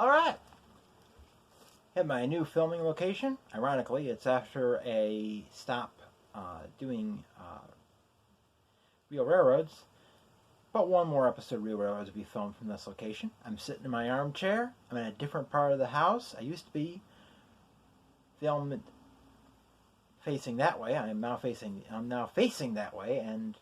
Alright, have my new filming location. Ironically, it's after a stop doing Real Railroads, but one more episode of Real Railroads will be filmed from this location. I'm sitting in my armchair. I'm in a different part of the house. I used to be filmed facing that way. I'm now facing that way and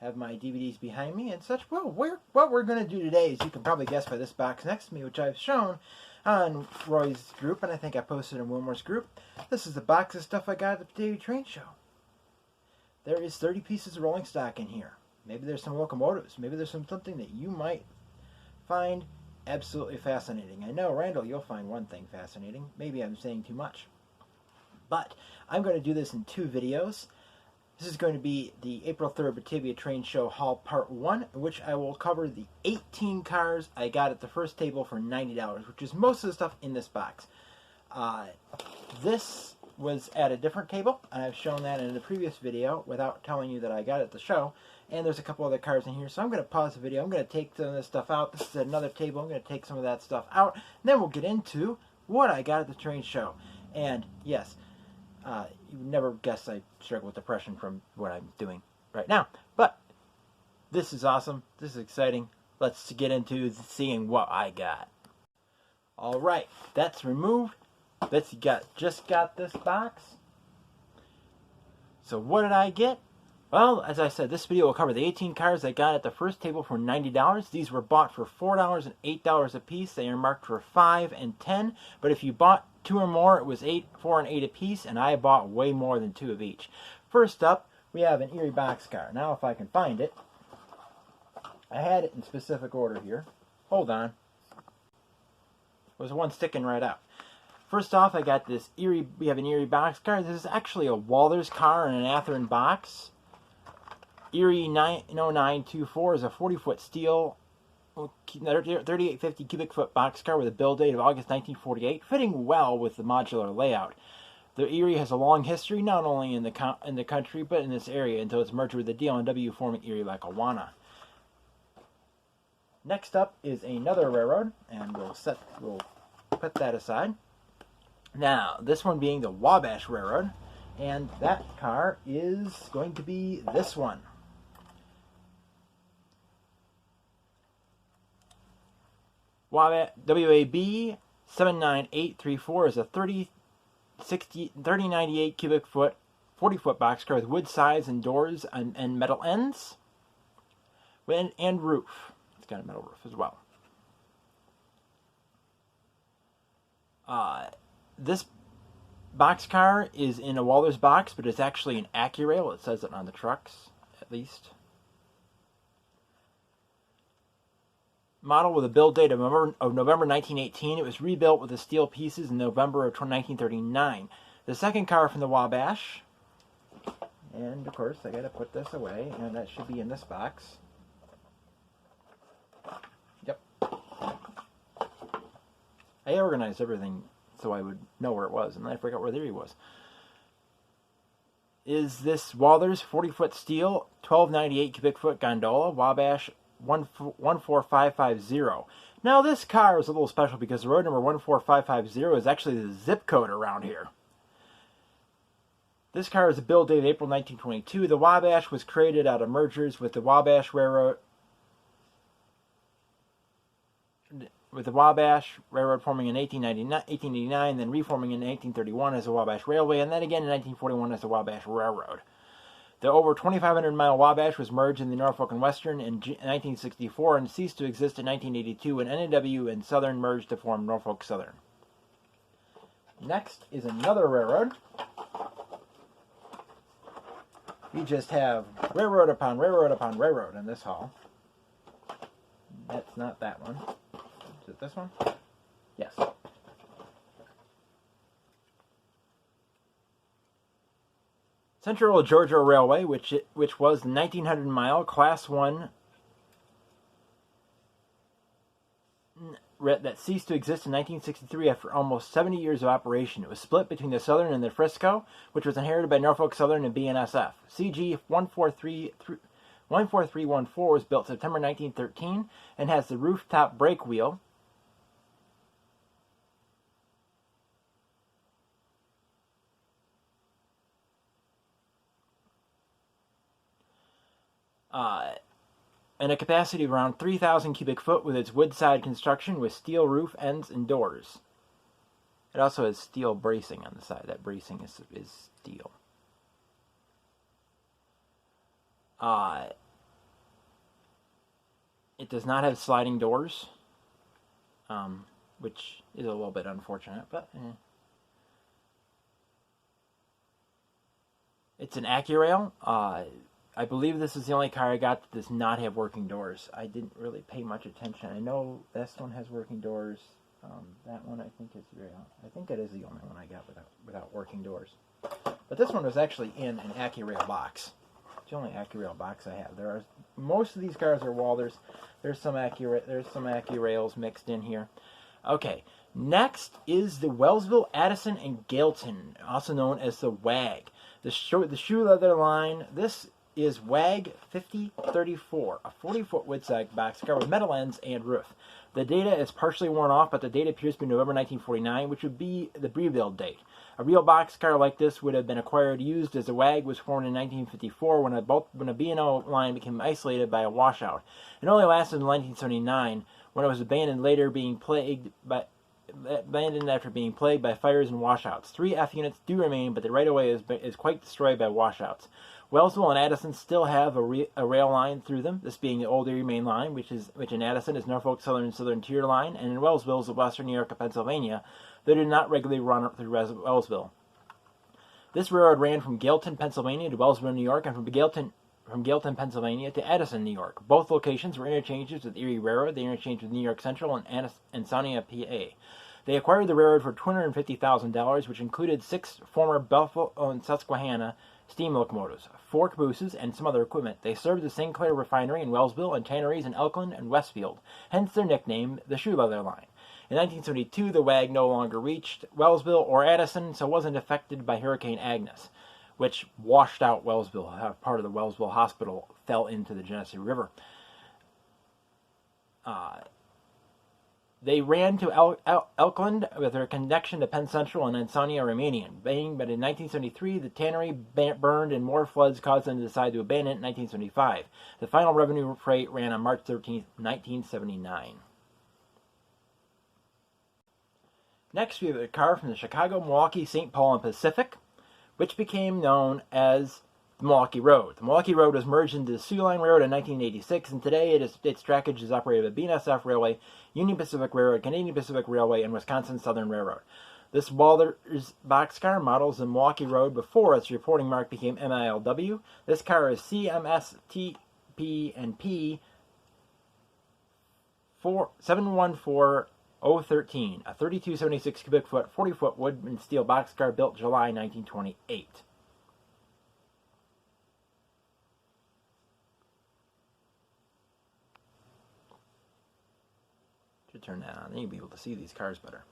have my DVDs behind me and such. Well, what we're going to do today is, you can probably guess by this box next to me, which I've shown on Roy's group, and I think I posted in Wilmer's group. This is the box of stuff I got at the Batavia train show. There is 30 pieces of rolling stock in here. Maybe there's some locomotives. Maybe there's something that you might find absolutely fascinating. I know, Randall, you'll find one thing fascinating. Maybe I'm saying too much. But I'm going to do this in 2 videos. This is going to be the April 3rd Batavia Train Show Haul Part 1, in which I will cover the 18 cars I got at the first table for $90, which is most of the stuff in this box. This was at a different table, and I've shown that in the previous video without telling you that I got it at the show. And there's a couple other cars in here, so I'm going to pause the video. I'm going to take some of this stuff out. This is another table. I'm going to take some of that stuff out, and then we'll get into what I got at the train show. And yes, you would never guess I struggle with depression from what I'm doing right now. But this is awesome. This is exciting. Let's get into seeing what I got. Alright, that's removed. Let's just got this box. So what did I get? Well, as I said, this video will cover the 18 cars I got at the first table for $90. These were bought for $4 and $8 a piece. They are marked for $5 and $10. But if you bought 2 or more, it was $4 and $8 a piece, and I bought way more than 2 of each. First up, we have an Eerie Box Car. Now, if I can find it, I had it in specific order here. Hold on. There's one sticking right out. First off, I got this we have an Eerie Box Car. This is actually a Walther's car in an Athearn box. Eerie 90924 is a 40-foot steel 3850 cubic foot boxcar with a build date of August 1948, fitting well with the modular layout. The Eerie has a long history, not only in the country, but in this area, until its merger with the DL&W, forming Eerie Lackawanna. Next up is another railroad, and we'll put that aside. Now, this one being the Wabash Railroad, and that car is going to be this one. WAB 79834 is a 3098 cubic foot, 40-foot boxcar with wood sides and doors and metal ends, and roof. It's got a metal roof as well. This boxcar is in a Walther's box, but it's actually an AccuRail. It says it on the trucks, at least. Model with a build date of November 1918. It was rebuilt with the steel pieces in November of 1939. The second car from the Wabash. And, of course, I got to put this away, and that should be in this box. Yep. I organized everything so I would know where it was, and then I forgot where the Eerie was. Is this Walther's 40-foot steel, 1298 cubic foot gondola, Wabash 14550. Now, this car is a little special because the road number 14550 is actually the zip code around here. This car is a build date of April 1922. The Wabash was created out of mergers with the Wabash Railroad, forming in 1889, then reforming in 1831 as the Wabash Railway, and then again in 1941 as the Wabash Railroad. The over 2,500-mile Wabash was merged in the Norfolk and Western in 1964 and ceased to exist in 1982 when NW and Southern merged to form Norfolk Southern. Next is another railroad. We just have railroad upon railroad upon railroad in this haul. That's not that one. Is it this one? Yes. Central Georgia Railway, which was the 1,900-mile Class 1 that ceased to exist in 1963 after almost 70 years of operation. It was split between the Southern and the Frisco, which was inherited by Norfolk Southern and BNSF. CG 14314 was built September 1913 and has the rooftop brake wheel and a capacity of around 3,000 cubic foot with its wood-side construction with steel roof ends and doors. It also has steel bracing on the side. That bracing is steel. It does not have sliding doors, which is a little bit unfortunate, but It's an AccuRail. I believe this is the only car I got that does not have working doors. I didn't really pay much attention. I know this one has working doors. That one I think is I think it is the only one I got without working doors. But this one was actually in an AccuRail box. It's the only AccuRail box I have. Most of these cars are Walders. There's some AccuRails mixed in here. Okay, next is the Wellsville, Addison, and Gailton, also known as the WAG. The shoe leather line. This is WAG 5034, a 40-foot woodside boxcar with metal ends and roof. The data is partially worn off, but the date appears to be November 1949, which would be the rebuild date. A real boxcar like this would have been acquired used, as the WAG was formed in 1954 when a B&O line became isolated by a washout. It only lasted until 1979, when it was abandoned after being plagued by fires and washouts. 3 F units do remain, but the right-of-way is quite destroyed by washouts. Wellsville and Addison still have a rail line through them, this being the old Erie Main Line, which in Addison is Norfolk Southern Tier Line, and in Wellsville is the Western New York of Pennsylvania. They do not regularly run through Wellsville. This railroad ran from Gailton, Pennsylvania to Wellsville, New York, and from Gailton, Pennsylvania to Addison, New York. Both locations were interchanges with Erie Railroad. They interchanged with New York Central and Ansonia, PA. They acquired the railroad for $250,000, which included 6 former Buffalo and Susquehanna steam locomotives, 4 cabooses, and some other equipment. They served the St. Clair Refinery in Wellsville and tanneries in Elkland and Westfield, hence their nickname, the Shoe Leather Line. In 1972, the WAG no longer reached Wellsville or Addison, so wasn't affected by Hurricane Agnes, which washed out Wellsville. Part of the Wellsville Hospital fell into the Genesee River. They ran to Elkland with their connection to Penn Central and Ansonia Romanian. But in 1973, the tannery burned and more floods caused them to decide to abandon it in 1975. The final revenue freight ran on March 13, 1979. Next, we have a car from the Chicago, Milwaukee, St. Paul, and Pacific, which became known as the Milwaukee Road. The Milwaukee Road was merged into the Sioux Line Railroad in 1986, and today its trackage is operated by BNSF Railway, Union Pacific Railroad, Canadian Pacific Railway, and Wisconsin Southern Railroad. This Walters boxcar models the Milwaukee Road before its reporting mark became MILW. This car is CMSTP and P 714013, a 3276 cubic foot, 40-foot wood and steel boxcar built July 1928. Should turn that on, then you'll be able to see these cars better.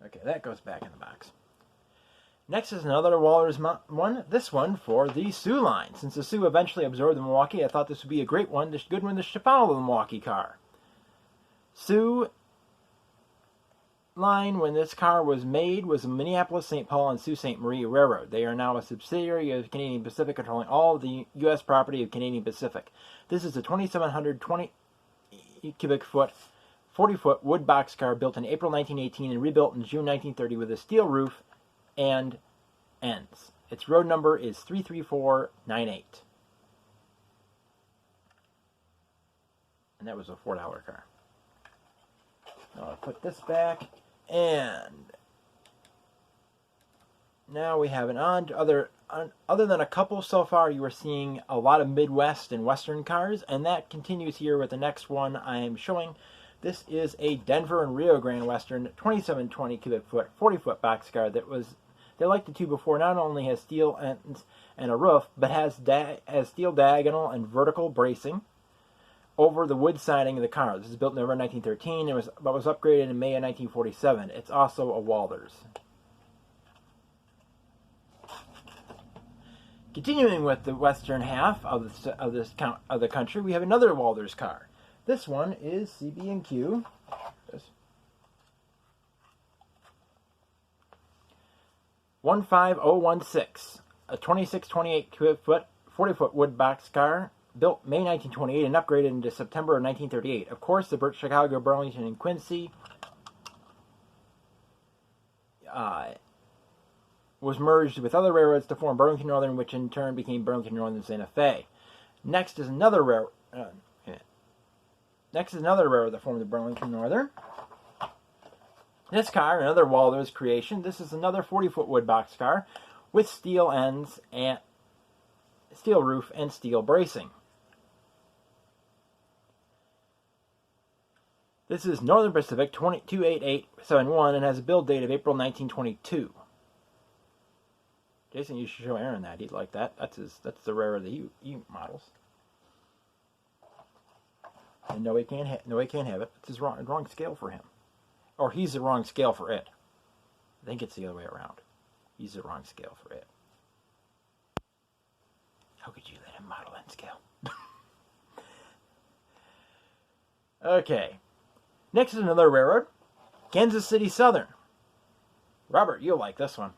Okay, that goes back in the box. Next is another Walters one, this one for the Sioux Line. Since the Sioux eventually absorbed the Milwaukee, I thought this would be a good one to follow the Milwaukee car. Sioux Line, when this car was made, was the Minneapolis, St. Paul, and Sault Ste. Marie Railroad. They are now a subsidiary of Canadian Pacific, controlling all of the U.S. property of Canadian Pacific. This is a 2,720 cubic foot, 40-foot wood boxcar built in April 1918 and rebuilt in June 1930 with a steel roof and ends. Its road number is 33498. And that was a $4 car. Now I'll put this back, and now we have other than a couple so far, you are seeing a lot of Midwest and Western cars, and that continues here with the next one I am showing. This is a Denver and Rio Grande Western 2720 cubic foot, 40-foot boxcar they like the two before, not only has steel ends and a roof, but has steel diagonal and vertical bracing over the wood siding of the car. This is built in November 1913 and was upgraded in May of 1947. It's also a Walters. Continuing with the western half of the country, we have another Walters car. This one is CB&Q. 15016, a 2628 cubic foot, 40-foot wood box car, built May 1928 and upgraded into September of 1938. Of course, the Chicago, Burlington, and Quincy was merged with other railroads to form Burlington Northern, which in turn became Burlington Northern Santa Fe. Next is another railroad that formed the Burlington Northern. This car, another Walters creation. This is another 40-foot wood box car with steel ends and steel roof and steel bracing. This is Northern Pacific 28871 and has a build date of April 1922. Jason, you should show Aaron that. He'd like that. That's the rare of the U models. And no, he can't have it. It's his wrong scale for him. Or he's the wrong scale for it. I think it's the other way around. He's the wrong scale for it. How could you let him model and scale? Okay. Next is another railroad. Kansas City Southern. Robert, you'll like this one.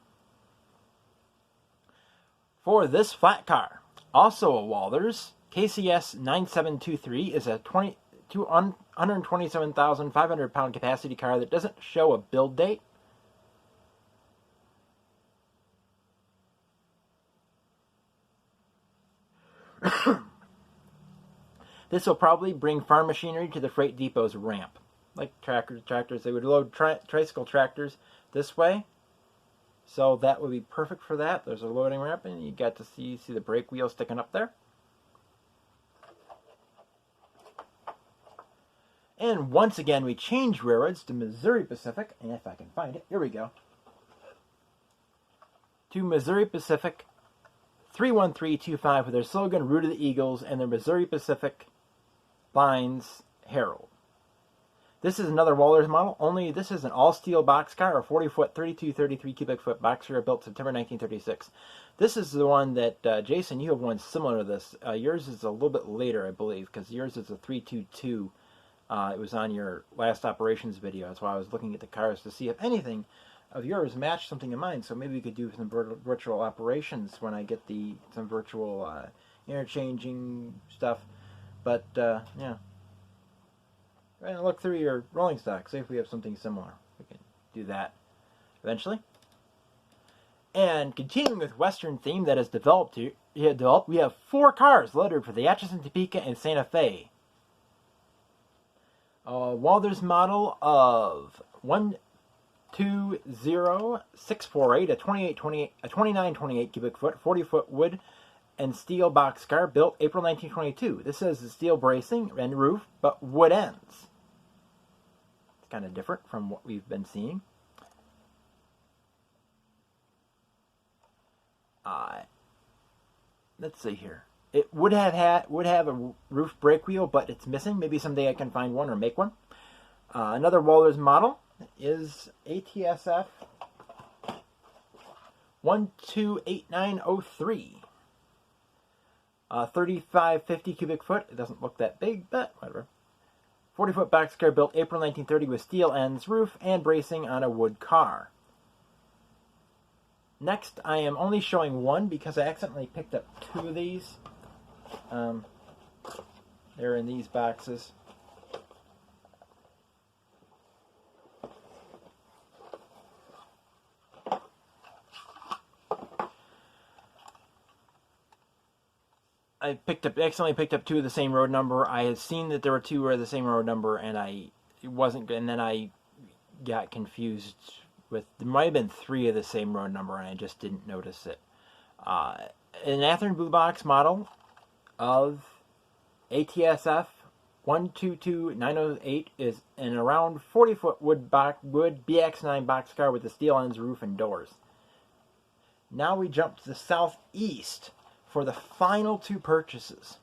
For this flat car, also a Walters, KCS 9723 is a 127,500 pound capacity car that doesn't show a build date. This will probably bring farm machinery to the freight depot's ramp. Like tractors, they would load tricycle tractors this way. So that would be perfect for that. There's a loading ramp, and you got to see the brake wheel sticking up there. And once again, we changed railroads to Missouri Pacific, and if I can find it, here we go. To Missouri Pacific 31325 with their slogan, Root of the Eagles, and their Missouri Pacific Lines Herald. This is another Walters model, only this is an all-steel boxcar, a 40-foot, 32-33 cubic foot boxcar built September 1936. This is the one that, Jason, you have one similar to this. Yours is a little bit later, I believe, because yours is a 322. It was on your last operations video. That's why I was looking at the cars to see if anything of yours matched something in mine. So maybe we could do some virtual operations when I get some virtual interchanging stuff. But, yeah. We're going to look through your rolling stock, see if we have something similar. We can do that eventually. And continuing with Western theme that has developed, we have 4 cars loaded for the Atchison, Topeka, and Santa Fe. Walters model of 120648, a 2928 cubic foot, 40-foot wood and steel boxcar built April 1922. This has the steel bracing and roof, but wood ends. It's kind of different from what we've been seeing. Let's see here. It would have a roof brake wheel, but it's missing. Maybe someday I can find one or make one. Another Walters model is ATSF 128903. 3550 cubic foot. It doesn't look that big, but whatever. 40-foot boxcar built April 1930 with steel ends, roof, and bracing on a wood car. Next, I am only showing one because I accidentally picked up 2 of these. They're in these boxes. I accidentally picked up 2 of the same road number. I had seen that there were 2 of the same road number, and it wasn't good. And then I got confused with, there might have been 3 of the same road number, and I just didn't notice it. An Athearn Blue Box model of ATSF 122908 is an around 40-foot wood BX9 boxcar with the steel ends, roof, and doors. Now we jump to the southeast for the final 2 purchases.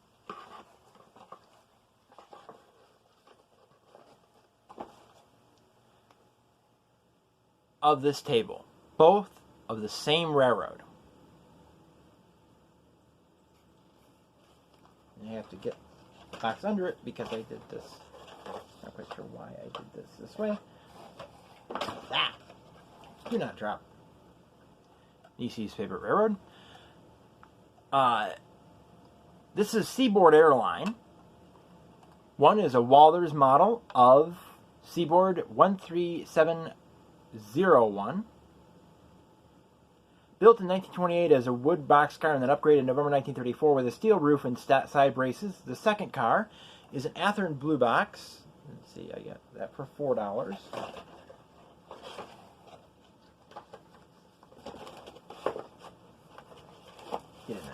Of this table, both of the same railroad. And I have to get the box under it because I did this. Not quite sure why I did this way. Ah! Do not drop. DC's favorite railroad. This is Seaboard Airline. One is a Walters model of Seaboard 13701. Built in 1928 as a wood boxcar and then upgraded in November 1934 with a steel roof and side braces. The second car is an Athearn Blue Box. Let's see, I got that for $4. Get in there.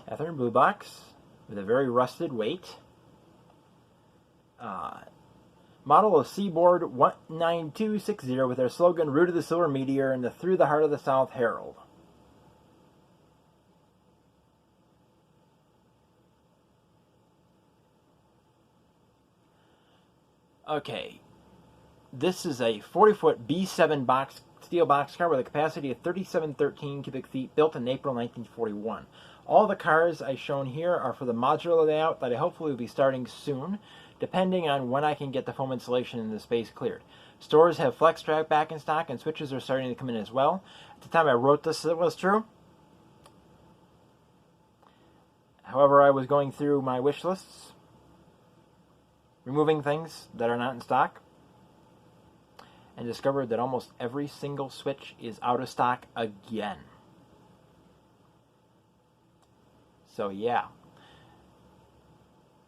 Athearn Blue Box with a very rusted weight. Model of Seaboard 19260 with their slogan Root of the Silver Meteor and the Through the Heart of the South Herald. Okay, this is a 40-foot B7 steel boxcar with a capacity of 3713 cubic feet, built in April 1941. All the cars I've shown here are for the modular layout that I hopefully will be starting soon, depending on when I can get the foam insulation in the space cleared. Stores have flex track back in stock, and switches are starting to come in as well. At the time I wrote this, it was true. However, I was going through my wish lists, removing things that are not in stock, and discovered that almost every single switch is out of stock again. So yeah,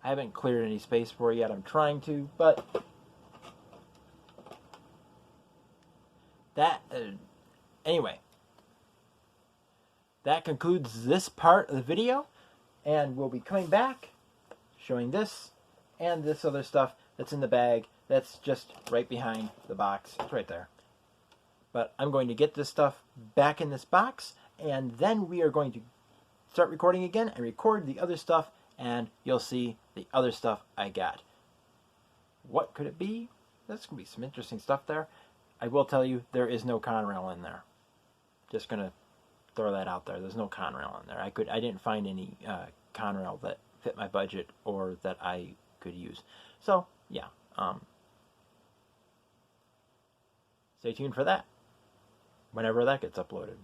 I haven't cleared any space for it yet. I'm trying to, but anyway, that concludes this part of the video, and we'll be coming back showing this and this other stuff that's in the bag that's just right behind the box. It's right there. But I'm going to get this stuff back in this box, and then we are going to start recording again and record the other stuff, and you'll see the other stuff I got. What could it be? There's going to be some interesting stuff there. I will tell you, there is no Conrail in there. Just going to throw that out there. There's no Conrail in there. I didn't find any Conrail that fit my budget or that I could use. So, yeah. Stay tuned for that, whenever that gets uploaded.